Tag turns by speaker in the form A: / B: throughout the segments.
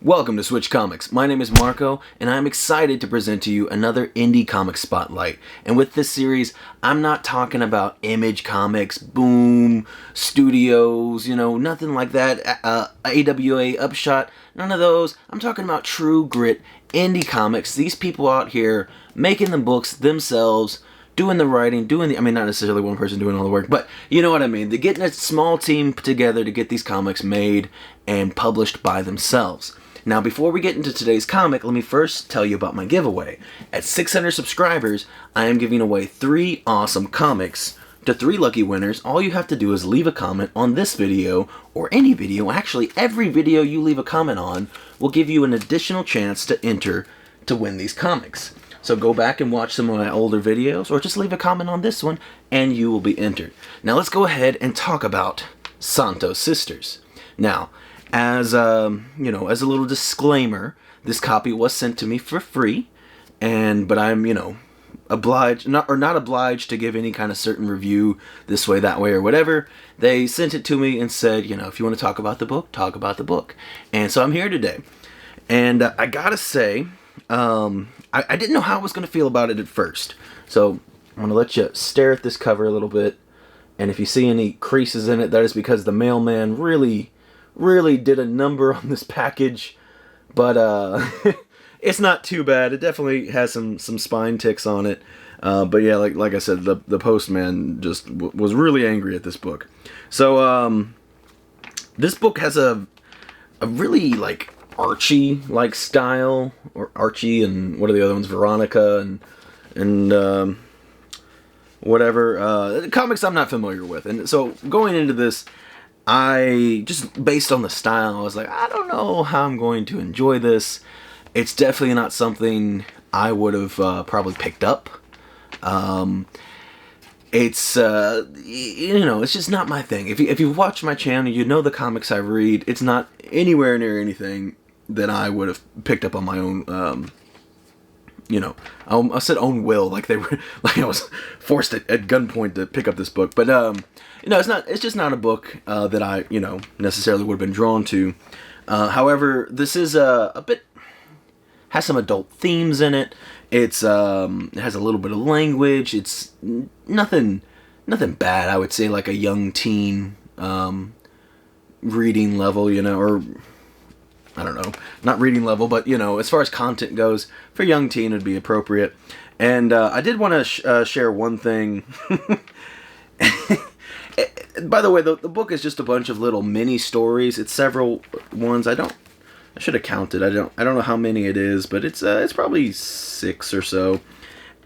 A: Welcome to Switch Comics. My name is Marco, and I'm excited to present to you another indie comic spotlight. And with this series, I'm not talking about Image Comics, Boom, Studios, nothing like that, AWA, Upshot, none of those. I'm talking about true grit, indie comics. These people out here making the books themselves, doing the writing, not necessarily one person doing all the work, but you know what I mean. They're getting a small team together to get these comics made and published by themselves. Now, before we get into today's comic, let me first tell you about my giveaway. At 600 subscribers, I am giving away 3 awesome comics to 3 lucky winners. All you have to do is leave a comment on this video, or any video. Actually, every video you leave a comment on will give you an additional chance to enter to win these comics. So go back and watch some of my older videos, or just leave a comment on this one, and you will be entered. Now, let's go ahead and talk about Santos Sisters. Now, as a little disclaimer, this copy was sent to me for free, but I'm, not obliged to give any kind of certain review this way, that way, or whatever. They sent it to me and said, if you want to talk about the book, talk about the book. And so I'm here today. And I gotta say, I didn't know how I was going to feel about it at first. So I'm going to let you stare at this cover a little bit. And if you see any creases in it, that is because the mailman really did a number on this package. But it's not too bad. It definitely has some spine ticks on it. But yeah, like I said, the postman just was really angry at this book. So this book has a really Archie style, or Archie and what are the other ones, Veronica and whatever comics I'm not familiar with. And so going into this, I just, based on the style, I was like, I don't know how I'm going to enjoy this. It's definitely not something I would have probably picked up. It's it's just not my thing. If you watch my channel, you know the comics I read. It's not anywhere near anything that I would have picked up on my own. I said own will, like they were, like I was forced at gunpoint to pick up this book. But it's not. It's just not a book that I necessarily would have been drawn to. However, this is a bit, has some adult themes in it. It has a little bit of language. It's nothing bad. I would say like a young teen reading level, or I don't know, not reading level, but as far as content goes, for young teen it'd be appropriate. And I did want to share one thing. By the way, the book is just a bunch of little mini stories. It's several ones. I should have counted. I don't know how many it is, but it's probably 6 or so.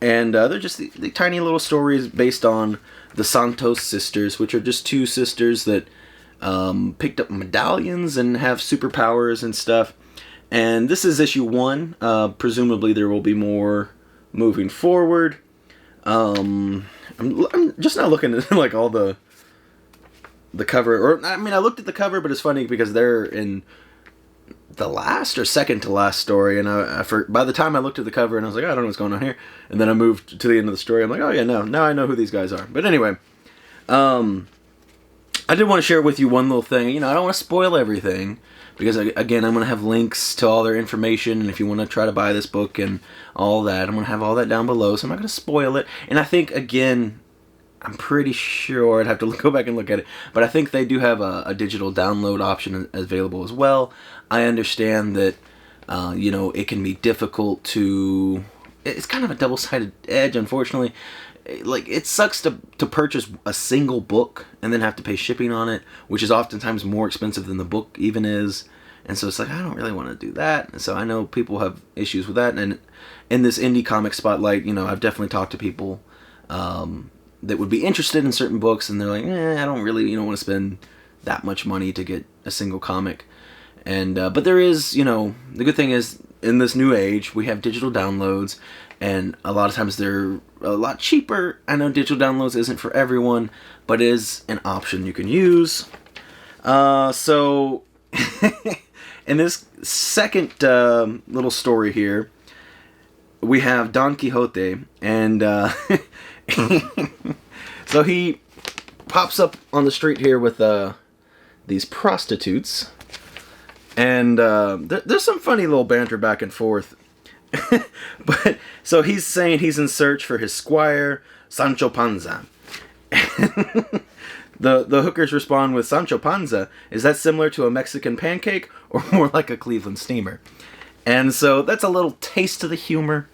A: And they're just the tiny little stories based on the Santos Sisters, which are just 2 sisters that picked up medallions and have superpowers and stuff. And this is issue 1. Presumably there will be more moving forward. I'm just not looking at all the cover, or I looked at the cover, but it's funny because they're in the last or second to last story, and by the time I looked at the cover and I was like, I don't know what's going on here, and then I moved to the end of the story. I'm like, oh yeah, now I know who these guys are. But anyway, I did want to share with you one little thing. I don't want to spoil everything, because again, I'm going to have links to all their information, and if you want to try to buy this book and all that, I'm going to have all that down below, so I'm not going to spoil it. And I think, again, I'm pretty sure, I'd have to go back and look at it, but I think they do have a digital download option available as well. I understand that, it can be difficult to, it's kind of a double-sided edge, unfortunately. It sucks to purchase a single book and then have to pay shipping on it, which is oftentimes more expensive than the book even is. And so it's like, I don't really want to do that. And so I know people have issues with that. And in this indie comic spotlight, I've definitely talked to people that would be interested in certain books, and they're like, I don't really want to spend that much money to get a single comic. And but there is, the good thing is, in this new age, we have digital downloads, and a lot of times they're a lot cheaper. I know digital downloads isn't for everyone, but it is an option you can use. So in this second little story here, we have Don Quixote, and so he pops up on the street here with these prostitutes, And there's some funny little banter back and forth. But so he's saying he's in search for his squire, Sancho Panza. The hookers respond with, Sancho Panza, is that similar to a Mexican pancake or more like a Cleveland steamer? And so that's a little taste of the humor.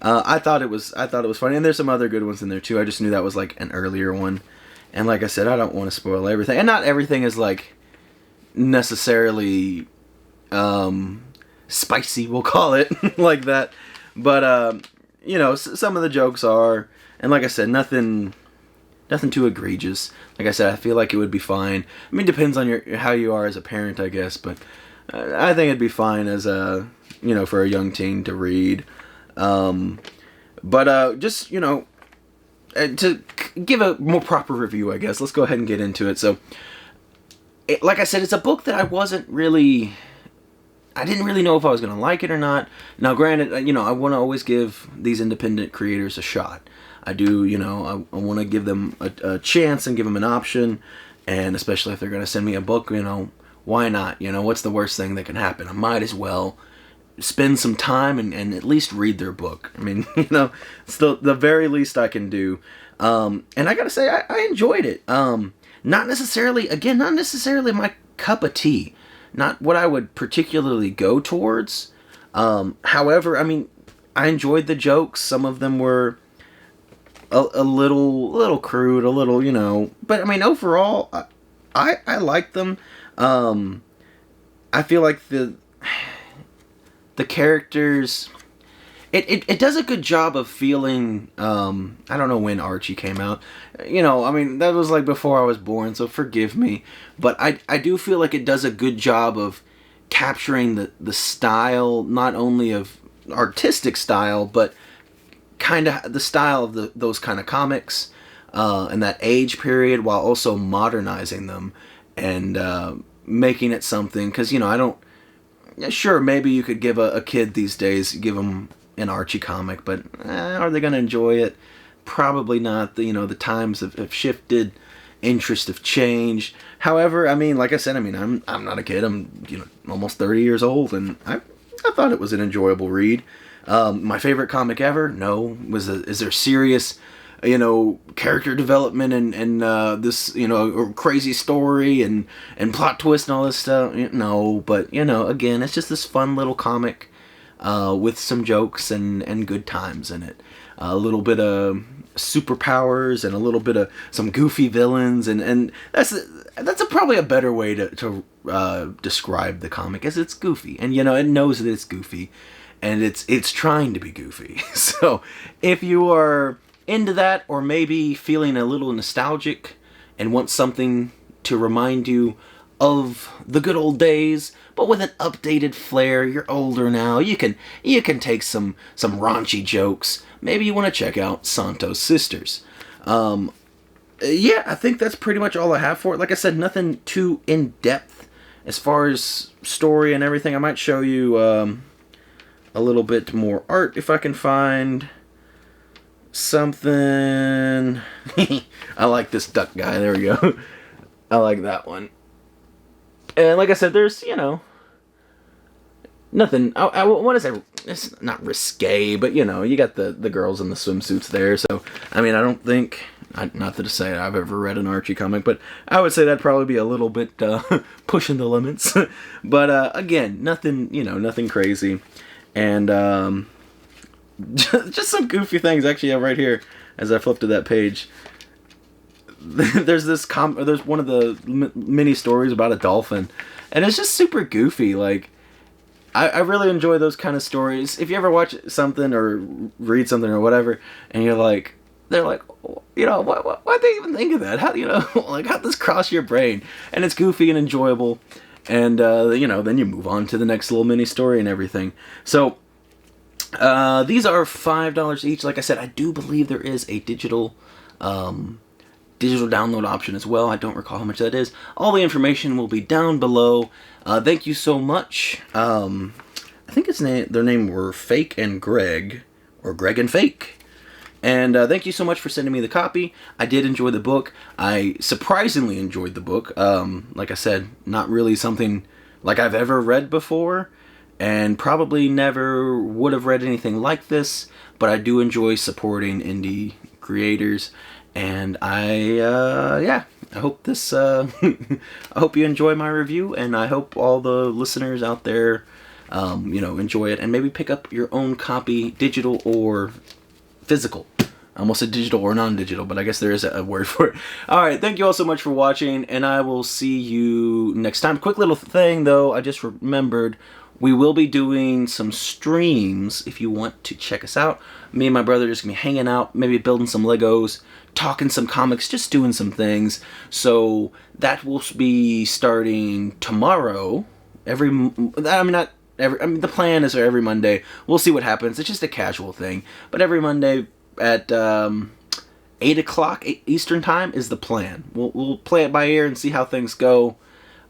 A: I thought it was funny, and there's some other good ones in there too. I just knew that was like an earlier one. And like I said, I don't want to spoil everything. And not everything is like necessarily spicy, we'll call it, like that. But you know, some of the jokes are, and like I said, nothing too egregious. Like I said, I feel like it would be fine. I mean, it depends on how you are as a parent, I guess, but I think it'd be fine as a, you know, for a young teen to read. But just, you know, to give a more proper review, I guess, let's go ahead and get into it. So, like I said, it's a book that I didn't really know if I was going to like it or not. Now, granted, you know, I want to always give these independent creators a shot. I do, you know, I want to give them a chance and give them an option. And especially if they're going to send me a book, you know, why not? You know, what's the worst thing that can happen? I might as well spend some time and at least read their book. I mean, you know, it's the very least I can do. And I got to say, I enjoyed it. Not necessarily my cup of tea. Not what I would particularly go towards. However, I mean, I enjoyed the jokes. Some of them were a little crude, a little, you know. But, I mean, overall, I liked them. I feel like the characters... It does a good job of feeling, I don't know when Archie came out. You know, I mean, that was like before I was born, so forgive me. But I do feel like it does a good job of capturing the style, not only of artistic style, but kind of the style of those kind of comics, and that age period, while also modernizing them and making it something. Because, you know, I don't... Sure, maybe you could give a kid these days, give them an Archie comic, but are they going to enjoy it? Probably not. You know, the times have shifted, interests have changed. However, I mean, like I said, I mean, I'm not a kid. I'm, you know, almost 30 years old, and I thought it was an enjoyable read. My favorite comic ever? No. Is there serious, you know, character development and this, you know, crazy story and plot twist and all this stuff? No, but, you know, again, it's just this fun little comic with some jokes and good times in it. A little bit of superpowers and a little bit of some goofy villains, and that's probably a better way to describe the comic, as it's goofy, and, you know, it knows that it's goofy, and it's trying to be goofy. So if you are into that, or maybe feeling a little nostalgic and want something to remind you of the good old days, but with an updated flair, you're older now, you can take some raunchy jokes. Maybe you want to check out Santos Sisters. Yeah, I think that's pretty much all I have for it. Like I said, nothing too in-depth as far as story and everything. I might show you a little bit more art if I can find something. I like this duck guy. There we go. I like that one. And like I said, there's, you know, nothing. I want to say it's not risque, but, you know, you got the girls in the swimsuits there. So, I mean, I don't think, not to say I've ever read an Archie comic, but I would say that'd probably be a little bit pushing the limits. But again, nothing, you know, nothing crazy. And just some goofy things. Actually, right here, as I flip to that page, there's one of the mini stories about a dolphin, and it's just super goofy. Like, I really enjoy those kind of stories. If you ever watch something or read something or whatever, and they're like, you know, why'd they even think of that? How, you know, like, how'd this cross your brain? And it's goofy and enjoyable, and you know, then you move on to the next little mini story and everything. So these are $5 each. Like I said, I do believe there is a digital download option as well. I don't recall how much that is. All the information will be down below. Thank you so much. I think their name were Fake and Greg, or Greg and Fake. And thank you so much for sending me the copy. I did enjoy the book. I surprisingly enjoyed the book. Like I said, not really something like I've ever read before, and probably never would have read anything like this, but I do enjoy supporting indie creators, and I hope this I hope you enjoy my review, and I hope all the listeners out there enjoy it, and maybe pick up your own copy, digital or physical. I almost said digital or non-digital, but I guess there is a word for it. All right, thank you all so much for watching, and I will see you next time. Quick little thing, though, I just remembered, we will be doing some streams if you want to check us out. Me and my brother are just going to be hanging out, maybe building some Legos, talking some comics, just doing some things. So that will be starting tomorrow. The plan is for every Monday. We'll see what happens. It's just a casual thing. But every Monday at 8 o'clock Eastern time is the plan. We'll play it by ear and see how things go.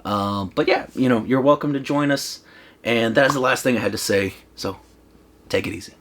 A: But yeah, you're welcome to join us. And that is the last thing I had to say. So take it easy.